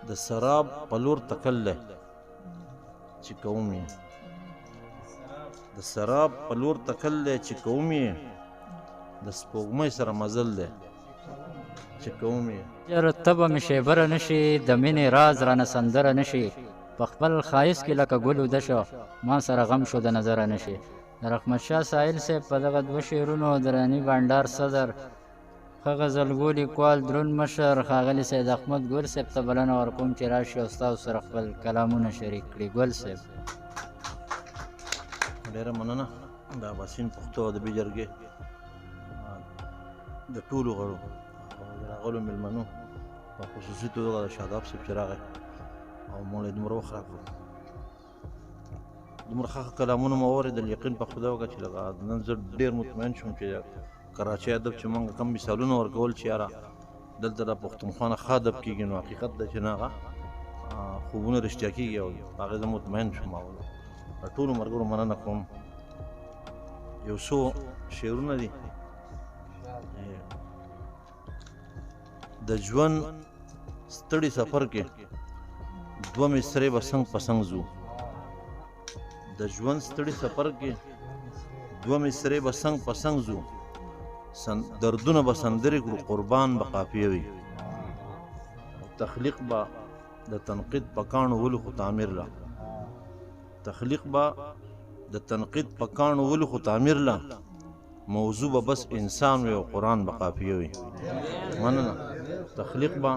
د سراب په لور تکل دی چې کوم یې د سراب په لور تکل دی چې کوم یې د سپوږمۍ سره مزل دی چې کوم یې ژر ته به مې شیبره نشي د مینې راز رانه سندره نشي په خپل ښایست کې لکه ګل وده شو ما سره غم شو د نظره نشي د رحمت شاه سایل صاحب په دغه دوه شعرونو دراني بانډار صدر ښه غزلګو لیکوال دروند مشر ښاغلي سید احمد ګل صاحب ته بلنه ورکوم چې راشي او ستاسو سره خپل کلامونه شریک کړي. ګل صاحب ډېره مننه د اباسین پښتو ادبي جرګې د ټولو غړو او د راغلو مېلمنو په خصوصي توګه د شاداب صاحب چې راغی او موږ یې دومره وخت راکړو دومره ښه کلامونه مو واورېدل یقین په خدا وکړه چې لکه نن زه ډېر مطمئن شوم چې کراچۍ ادب چې موږ کم مثالونه ورکول چې یاره دلته د پښتونخوا نه ښه ادب کېږي نو حقیقت ده چې نه هغه خوبونه رښتیا کېږي او هغې زه مطمئن شوم د ټولو ملګرو مننه کوم یو څو شعرونه دي د ژوند ستړي سفر کې دوه مصرې به څنګ په څنګ ځو د ژوند ستړي سفر کې دوه مصرې به څنګ په څنګ ځو دردونه به سندرې کړو قربان به قافیه وي تخلیق به د تنقید په کاڼو ولو خو تعمیر لا تخلیق به د تنقید په کاڼو ولو خو تعمیر لا موضوع به بس انسان وي او قرآن به قافیه وي مننه تخلیق به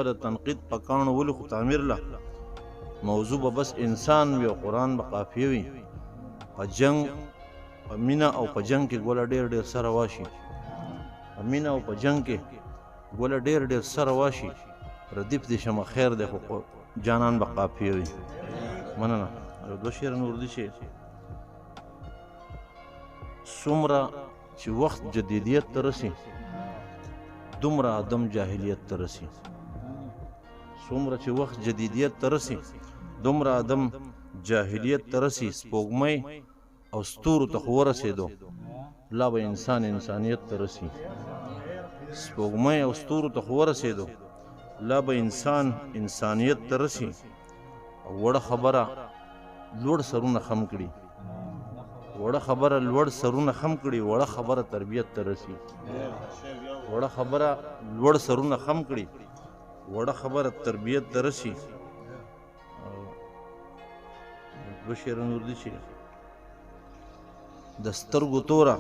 د تنقید په کاڼو ولو خو تعمیر لا موضوع به بس انسان وي او قرآن به قافیه وي په جنگ په مینه او په جنگ کې ګوله ډېر ډېر سره واشي په مینه او په جنگ کې ګوله ډېر ډېر سره واشي ردیف دې شمه خیر دی خو جانان به قافیه وي مننه یو دوه شعر نور دي چې څومره چې وخت جدیدیت ته رسي دومره عدم جاهلیت ته رسي څومره چې وخت جدیدیت ته رسي دومره عدم جاهلیت ته رسي سپوږمۍ او ستورو ته خو ورسېدو لا به انسان انسانیت ته رسي سپوږمۍ او ستورو ته خو ورسېدو لا به انسان انسانیت ته رسي او وړه خبره لوړ سرونه خم کړي وړه خبره لوړ سرونه خم کړي وړه خبره تربیت ته رسي وړه خبره لوړ سرونه خم کړي وړه خبره تربیت ته رسي دوه شعرونه نور دي چې د سترګو توره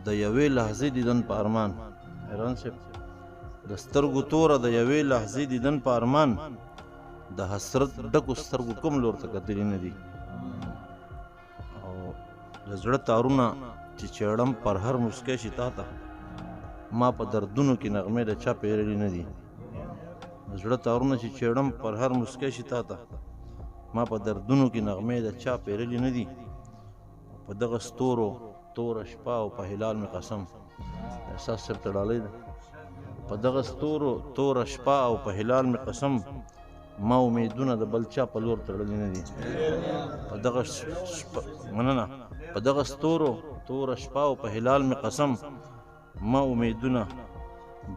د یوې لحظې دیدن په ارمان حیران صاحب د سترګو توره د یوې لحظې دیدن په ارمان د حسرت ډکو سترګو کوم لور ته کتلي نه دي او د زړه تارونه چې چېړم پر هر مسکی شي تا ته ما په دردونو کې نغمې د چا پیرلي نه دي د زړه تارونه چې چېړم پر هر مسکی شي تا ته ما په دردونو کې نغمې د چا پیرلي نه دي په دغه ستورو توره شپه او په هلال مې قسم احساس صاحب ته ډالۍ ده په دغه ستورو توره شپه او په هلال مې قسم ما امیدونه د بل چا په لور تړلي نه دي په دغه مننه په دغه ستورو توره شپه او په هلال مې قسم ما امیدونه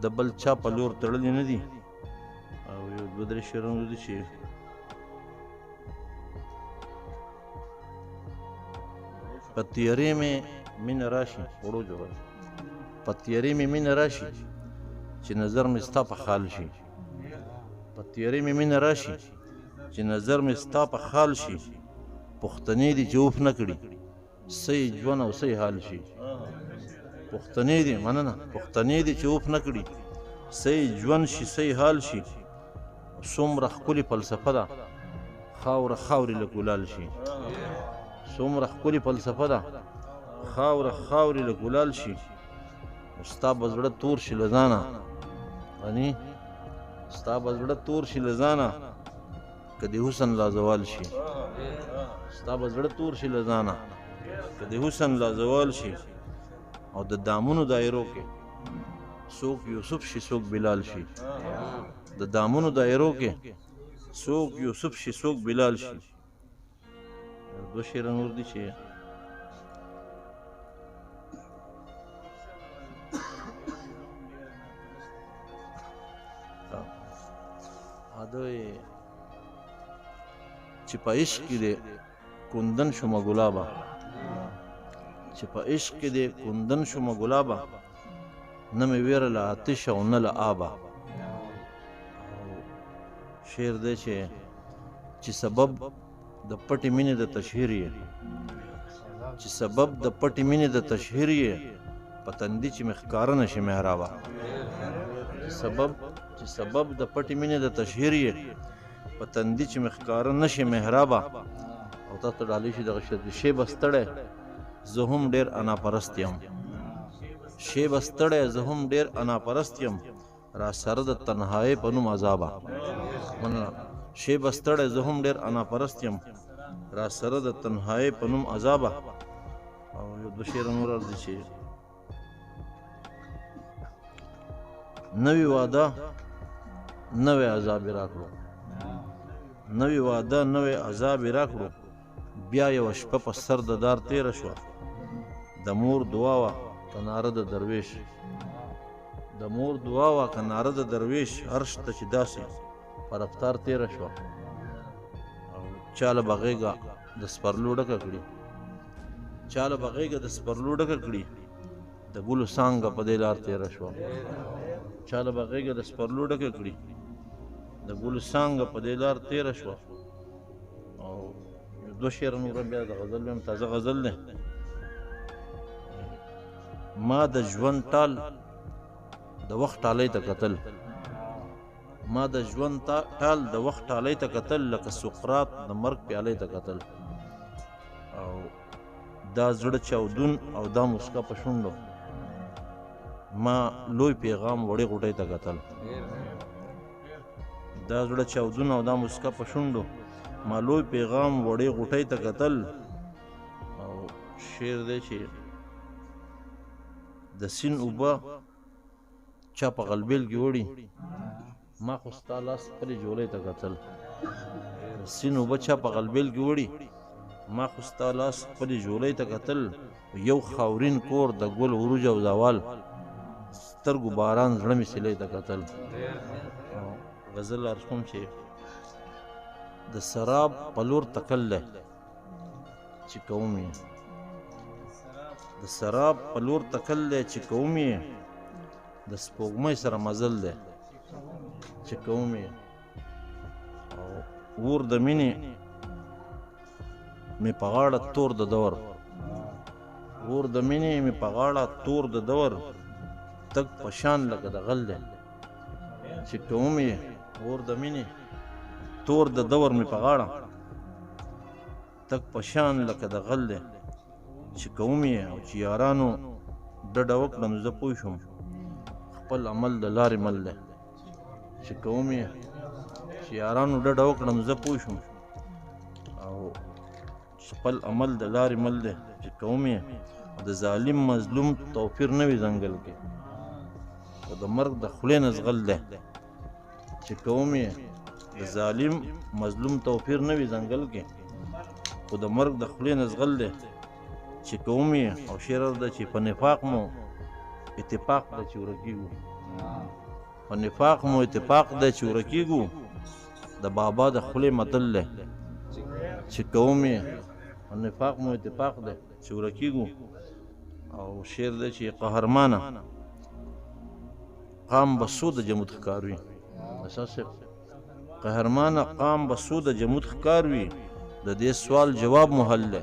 د بل چا په لور تړلي نه دي او یو دوه درې شعرونه دي چې په تیارې مې مینه راشي وړو جوړ په تیارې مې مینه راشي چې نظر مې ستا په خال شي په تیارې مې مینه راشي چې نظر مې ستا په خال شي پښتنې دي چې اوف نه کړي صحیح ژوند او صحیح حال شي پښتنې دي مننه پښتنې دي چې اوف نه کړي صحیح ژوند شي صحیح حال شي څومره ښکلې فلسفه ده خاوره خاورې له ګلال شي څومره ښکلې فلسفه ده خاوره خاورې له ګلال شي ستا به زړه تور شي له ځانه غني ستا به زړه تور شي له ځانه که د حسن لا زوال شي ستا به زړه تور شي له ځانه که د حسن لا زوال شي او د دامونو دایرو کې څوک یوسف شي څوک بلال شي د دامونو دایرو کې څوک یوسف شي څوک بلال شي دوه شعرونه نور دي چې ادوی چې په عشق کې دې کندن شومه ګلابه چې په عشق کې دې کندن شومه ګلابه نه مې ویره له آتش او نه له آبه شعر دی چې سبب د پټې مینې د تشهیر یې چې سبب د پټې مینې د تشهیر یې په تندي چې مې ښکاره نشي محرابه چې سبب د پټې مینې د تشهیر یې په تندي چې مې ښکاره نشي محرابه او تاسو ته ډالۍ شي دغه شیبه ستړی زه هم ډېر انا پرست یم شیبه ستړی زه هم ډېر انا پرست یم را سره د تنهایۍ په نوم عذابه مننه شیبه ستړی زه هم ډېر انا پرست یم را سره د تنهایۍ په نوم عذابه او یو دوه شعره نور راځي چې نوی واده نوی عذاب یې راکړو نوی واده نوی عذاب یې راکړو بیا یوه شپه په سر د دار تېره شوه د مور دعا وه که ناره د درویش د مور دعا وه که ناره د درویش عرش ته چې داسې په رفتار تېره شوه او چاله به غېږه د سپرلو ډکه کړي چاله به غېږه د سپرلو ډکه کړي د ګلو څانګه په دې لار تېره شوه چاله به غېږه د سپرلو ډکه کړي د ګلو څانګه په دې لار تېره شوه او دوه شعره نور بیا د غزل ویم تازه غزل دی ما د ژوند ټال د وخت ټالۍ ته کتل ما د ژوند ټال د وخت ټالۍ ته کتل لکه سقراط د مرګ پیالۍ ته کتل او دا زړه چاودون او دا مسکا په شونډو ما لوی پیغام وړې غوټۍ ته کتل دا زړه چاودون او دا مسکا په شونډو ما لوی پیغام وړې غوټۍ ته کتل او شعر دی چې د سین اوبه چا په غلبیل کې وړي ما خو ستا لاس خپلې جولۍ ته کتل سین اوبه چا په غلبیل کې وړي ما خو ستا لاس خپلې جولۍ ته کتل یو خاورین کور د ګل عروج او زوال سترګو باران زړه مې سیلۍ ته کتل غزل عرض کوم چې د سراب په لور تکل دی چې کوم یې د سراب په لور تکل دی چې کوم یې د سپوږمۍ سره مزل دی چې کوم یې او اور د مینې مې په غاړه تور د دور اور د مینې مې په غاړه تور د دور تک په شان لکه د غل دی چې کوم یې اور د مینې تور د دور مې په غاړه تک په شان لکه د غل دی چې کوم یې او چې یارانو ډډه وکړم زه پوه شوم خپل عمل د لارې مل دی چې کوم یې چې یارانو ډډه وکړم زه پوه شوم او خپل عمل د لارې مل دی چې کوم یې د ظالم مظلوم توپیر نه وي ځنګل کې او د مرګ د خولې نه زغل دی چې کوم یې د ظالم مظلوم توپیر نه وي ځنګل کې خو د مرګ د خولې نه زغل دی چې کوم یې او شعر ده چې په نفاق مو اتفاق ده چې ورکیږو په نفاق مو اتفاق ده چې ورکیږو د بابا د خولې متل دی چې کوم یې په نفاق مو اتفاق ده چې ورکیږو او شعر ده چې قهرمانه قام بسو د جمود ښکار وي اساس قهرمانه قام بسو د جمود ښکار وي د دې سوال جواب محل دی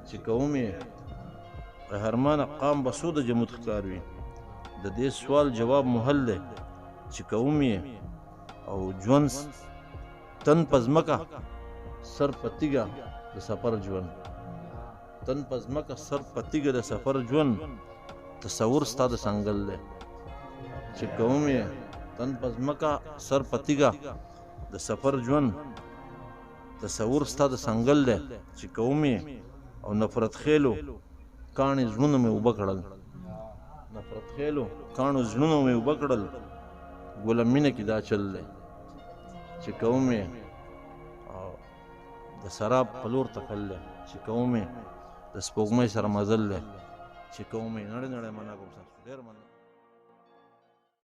چې کوم یې قهرمانه قام بسو د جمود ښکار وي د دې سوال جواب محل دی چې کوم یې او ژوند تن په ځمکه سر په تیږه د سفر ژوند تن په ځمکه سر په تیږه د سفر ژوند تصور ستا د څنګل دی چې کوم یې تن په ځمکه سر په تیږه د سفر ژوند تصور ستا د څنګل دی چې کوم یې او نفرت خیلو کاڼي زړونه مې اوبه کړل نفرت خیلو کاڼو زړونه مې اوبه کړل ګله مینه کې دا چل دی چې کوم یې او د سراب په لور تکل دی چې کوم یې د سپوږمۍ سره مزل دی چې کوم یې نړۍ نړۍ مننه کوم تاسو ډېر مننه